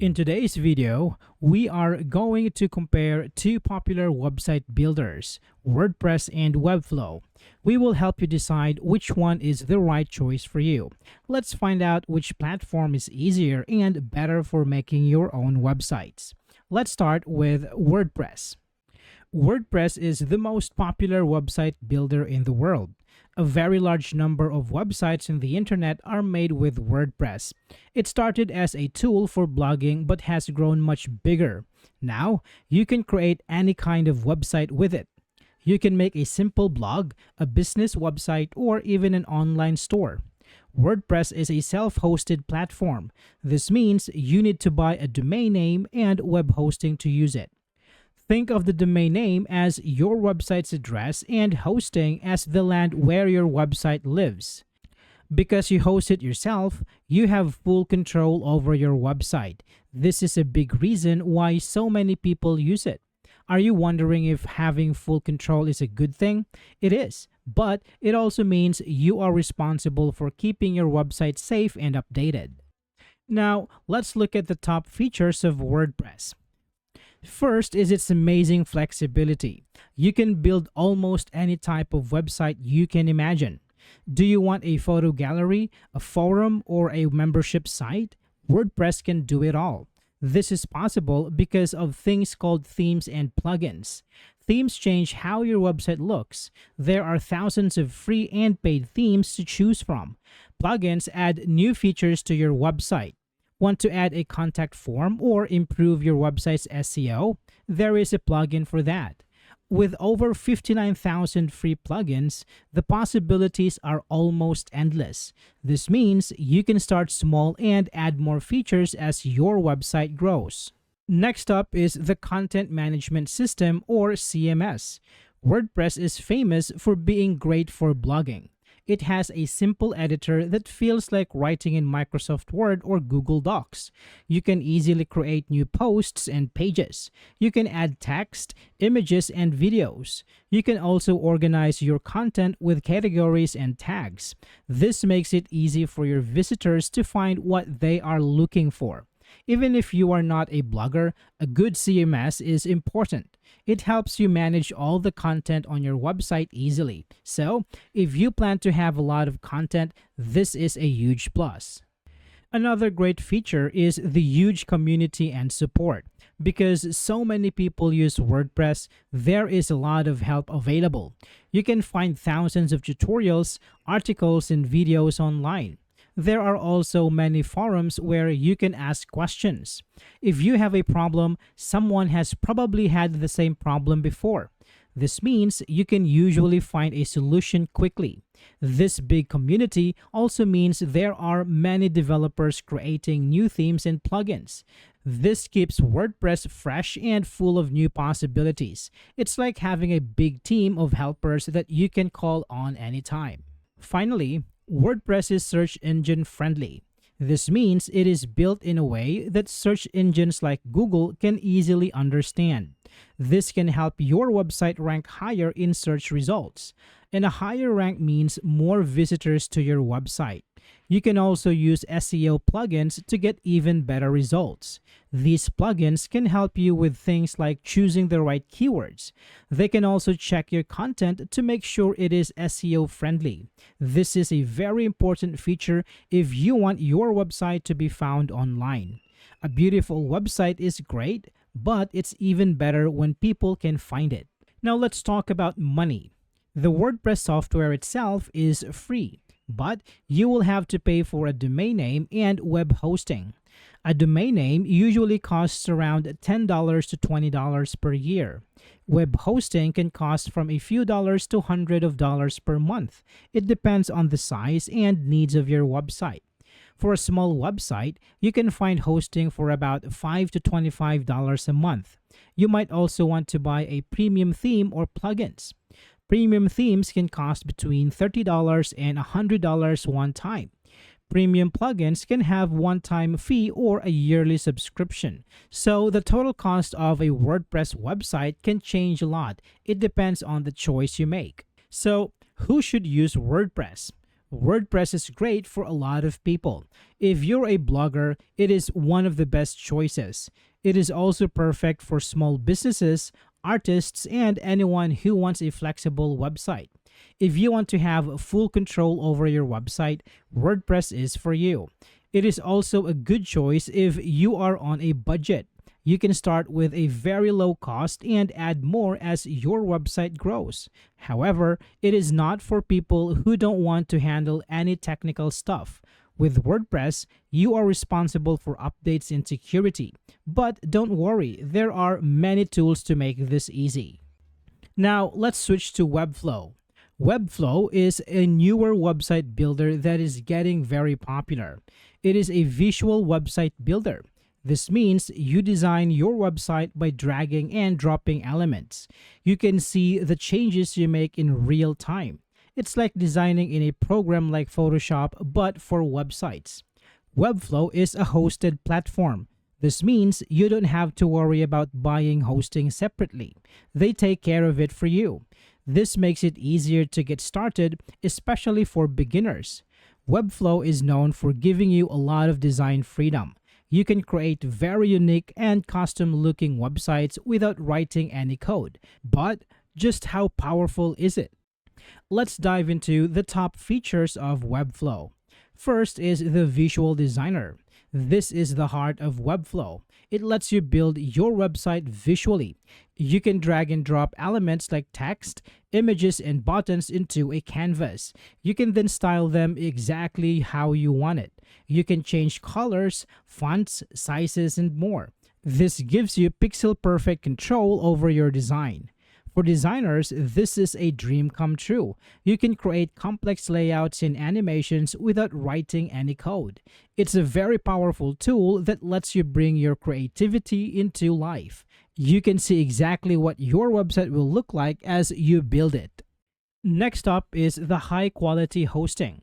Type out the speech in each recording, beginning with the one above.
In today's video, we are going to compare two popular website builders, WordPress and Webflow. We will help you decide which one is the right choice for you. Let's find out which platform is easier and better for making your own websites. Let's start with WordPress. WordPress is the most popular website builder in the world. A very large number of websites on the internet are made with WordPress. It started as a tool for blogging but has grown much bigger. Now, you can create any kind of website with it. You can make a simple blog, a business website, or even an online store. WordPress is a self-hosted platform. This means you need to buy a domain name and web hosting to use it. Think of the domain name as your website's address and hosting as the land where your website lives. Because you host it yourself, you have full control over your website. This is a big reason why so many people use it. Are you wondering if having full control is a good thing? It is, but it also means you are responsible for keeping your website safe and updated. Now, let's look at the top features of WordPress. First is its amazing flexibility. You can build almost any type of website you can imagine. Do you want a photo gallery, a forum, or a membership site? WordPress can do it all. This is possible because of things called themes and plugins. Themes change how your website looks. There are thousands of free and paid themes to choose from. Plugins add new features to your website. Want to add a contact form or improve your website's SEO? There is a plugin for that. With over 59,000 free plugins, the possibilities are almost endless. This means you can start small and add more features as your website grows. Next up is the Content Management System, or CMS. WordPress is famous for being great for blogging. It has a simple editor that feels like writing in Microsoft Word or Google Docs. You can easily create new posts and pages. You can add text, images, and videos. You can also organize your content with categories and tags. This makes it easy for your visitors to find what they are looking for. Even if you are not a blogger, a good CMS is important. It helps you manage all the content on your website easily. So, if you plan to have a lot of content, this is a huge plus. Another great feature is the huge community and support. Because so many people use WordPress, there is a lot of help available. You can find thousands of tutorials, articles, and videos online. There are also many forums where you can ask questions. If you have a problem, someone has probably had the same problem before. This means you can usually find a solution quickly. This big community also means there are many developers creating new themes and plugins. This keeps WordPress fresh and full of new possibilities. It's like having a big team of helpers that you can call on anytime. Finally, WordPress is search engine friendly. This means it is built in a way that search engines like Google can easily understand. This can help your website rank higher in search results. And a higher rank means more visitors to your website. You can also use SEO plugins to get even better results. These plugins can help you with things like choosing the right keywords. They can also check your content to make sure it is SEO friendly. This is a very important feature if you want your website to be found online. A beautiful website is great, but it's even better when people can find it. Now let's talk about money. The WordPress software itself is free, but you will have to pay for a domain name and web hosting. A domain name usually costs around $10 to $20 per year. Web hosting can cost from a few dollars to hundreds of dollars per month. It depends on the size and needs of your website. For a small website, you can find hosting for about $5 to $25 a month. You might also want to buy a premium theme or plugins. Premium themes can cost between $30 and $100 one time. Premium plugins can have one-time fee or a yearly subscription. So the total cost of a WordPress website can change a lot. It depends on the choice you make. So who should use WordPress? WordPress is great for a lot of people. If you're a blogger, it is one of the best choices. It is also perfect for small businesses, artists, and anyone who wants a flexible website. If you want to have full control over your website, WordPress is for you. It is also a good choice if you are on a budget. You can start with a very low cost and add more as your website grows. However, it is not for people who don't want to handle any technical stuff. With WordPress, you are responsible for updates and security. But don't worry, there are many tools to make this easy. Now, let's switch to Webflow. Webflow is a newer website builder that is getting very popular. It is a visual website builder. This means you design your website by dragging and dropping elements. You can see the changes you make in real time. It's like designing in a program like Photoshop, but for websites. Webflow is a hosted platform. This means you don't have to worry about buying hosting separately. They take care of it for you. This makes it easier to get started, especially for beginners. Webflow is known for giving you a lot of design freedom. You can create very unique and custom-looking websites without writing any code. But just how powerful is it? Let's dive into the top features of Webflow. First is the Visual Designer. This is the heart of Webflow. It lets you build your website visually. You can drag and drop elements like text, images, and buttons into a canvas. You can then style them exactly how you want it. You can change colors, fonts, sizes, and more. This gives you pixel-perfect control over your design. For designers, this is a dream come true. You can create complex layouts and animations without writing any code. It's a very powerful tool that lets you bring your creativity into life. You can see exactly what your website will look like as you build it. Next up is the high-quality hosting.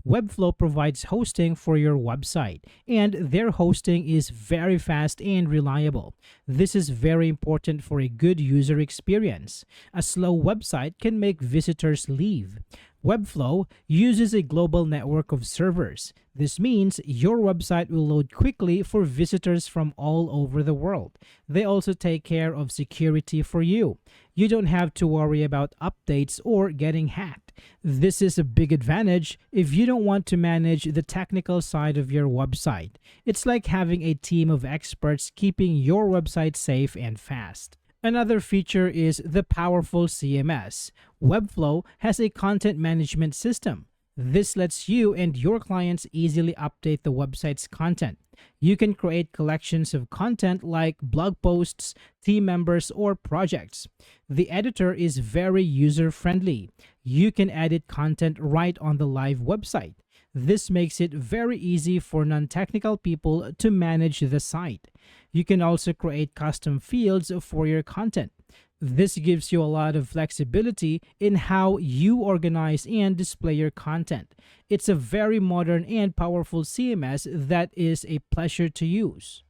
Webflow provides hosting for your website, and their hosting is very fast and reliable. This is very important for a good user experience. A slow website can make visitors leave. Webflow uses a global network of servers. This means your website will load quickly for visitors from all over the world. They also take care of security for you. You don't have to worry about updates or getting hacked. This is a big advantage if you don't want to manage the technical side of your website. It's like having a team of experts keeping your website safe and fast. Another feature is the powerful CMS. Webflow has a content management system. This lets you and your clients easily update the website's content. You can create collections of content like blog posts, team members, or projects. The editor is very user-friendly. You can edit content right on the live website. This makes it very easy for non-technical people to manage the site. You can also create custom fields for your content. This gives you a lot of flexibility in how you organize and display your content. It's a very modern and powerful CMS that is a pleasure to use.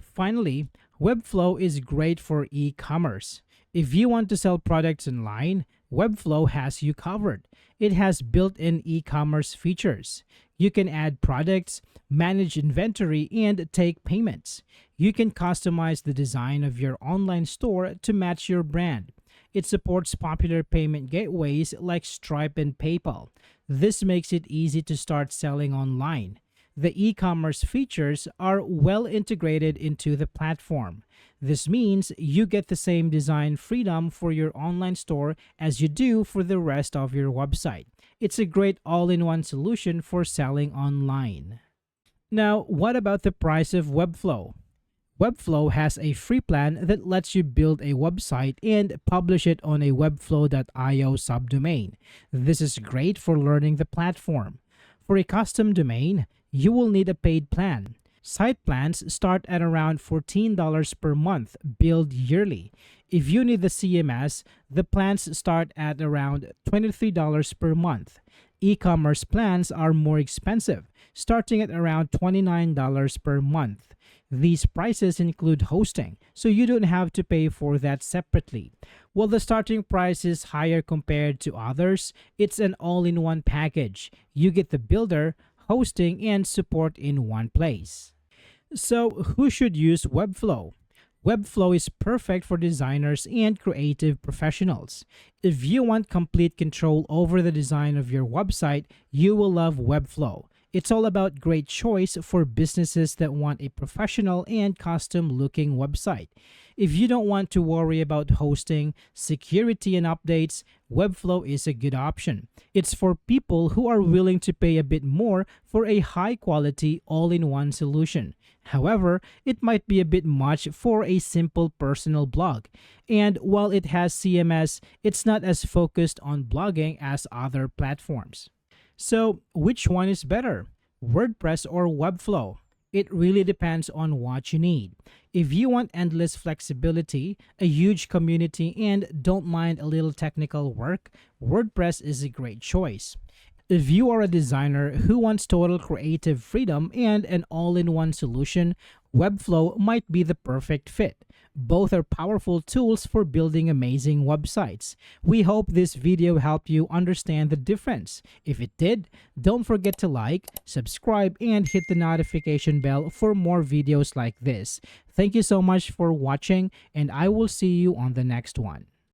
Finally, Webflow is great for e-commerce. If you want to sell products online, Webflow has you covered. It has built-in e-commerce features. You can add products, manage inventory, and take payments. You can customize the design of your online store to match your brand. It supports popular payment gateways like Stripe and PayPal. This makes it easy to start selling online. The e-commerce features are well integrated into the platform. This means you get the same design freedom for your online store as you do for the rest of your website. It's a great all-in-one solution for selling online. Now, what about the price of Webflow? Webflow has a free plan that lets you build a website and publish it on a webflow.io subdomain. This is great for learning the platform. For a custom domain, you will need a paid plan. Site plans start at around $14 per month, billed yearly. If you need the CMS, the plans start at around $23 per month. E-commerce plans are more expensive, starting at around $29 per month. These prices include hosting, so you don't have to pay for that separately. While the starting price is higher compared to others, it's an all-in-one package. You get the builder, hosting, and support in one place. So, who should use Webflow? Webflow is perfect for designers and creative professionals. If you want complete control over the design of your website, you will love Webflow. It's all about great choice for businesses that want a professional and custom-looking website. If you don't want to worry about hosting, security, and updates, Webflow is a good option. It's for people who are willing to pay a bit more for a high-quality, all-in-one solution. However, it might be a bit much for a simple personal blog. And while it has CMS, it's not as focused on blogging as other platforms. So, which one is better, WordPress or Webflow? It really depends on what you need. If you want endless flexibility, a huge community, and don't mind a little technical work, WordPress is a great choice. If you are a designer who wants total creative freedom and an all-in-one solution, Webflow might be the perfect fit. Both are powerful tools for building amazing websites. We hope this video helped you understand the difference. If it did, don't forget to like, subscribe, and hit the notification bell for more videos like this. Thank you so much for watching, and I will see you on the next one.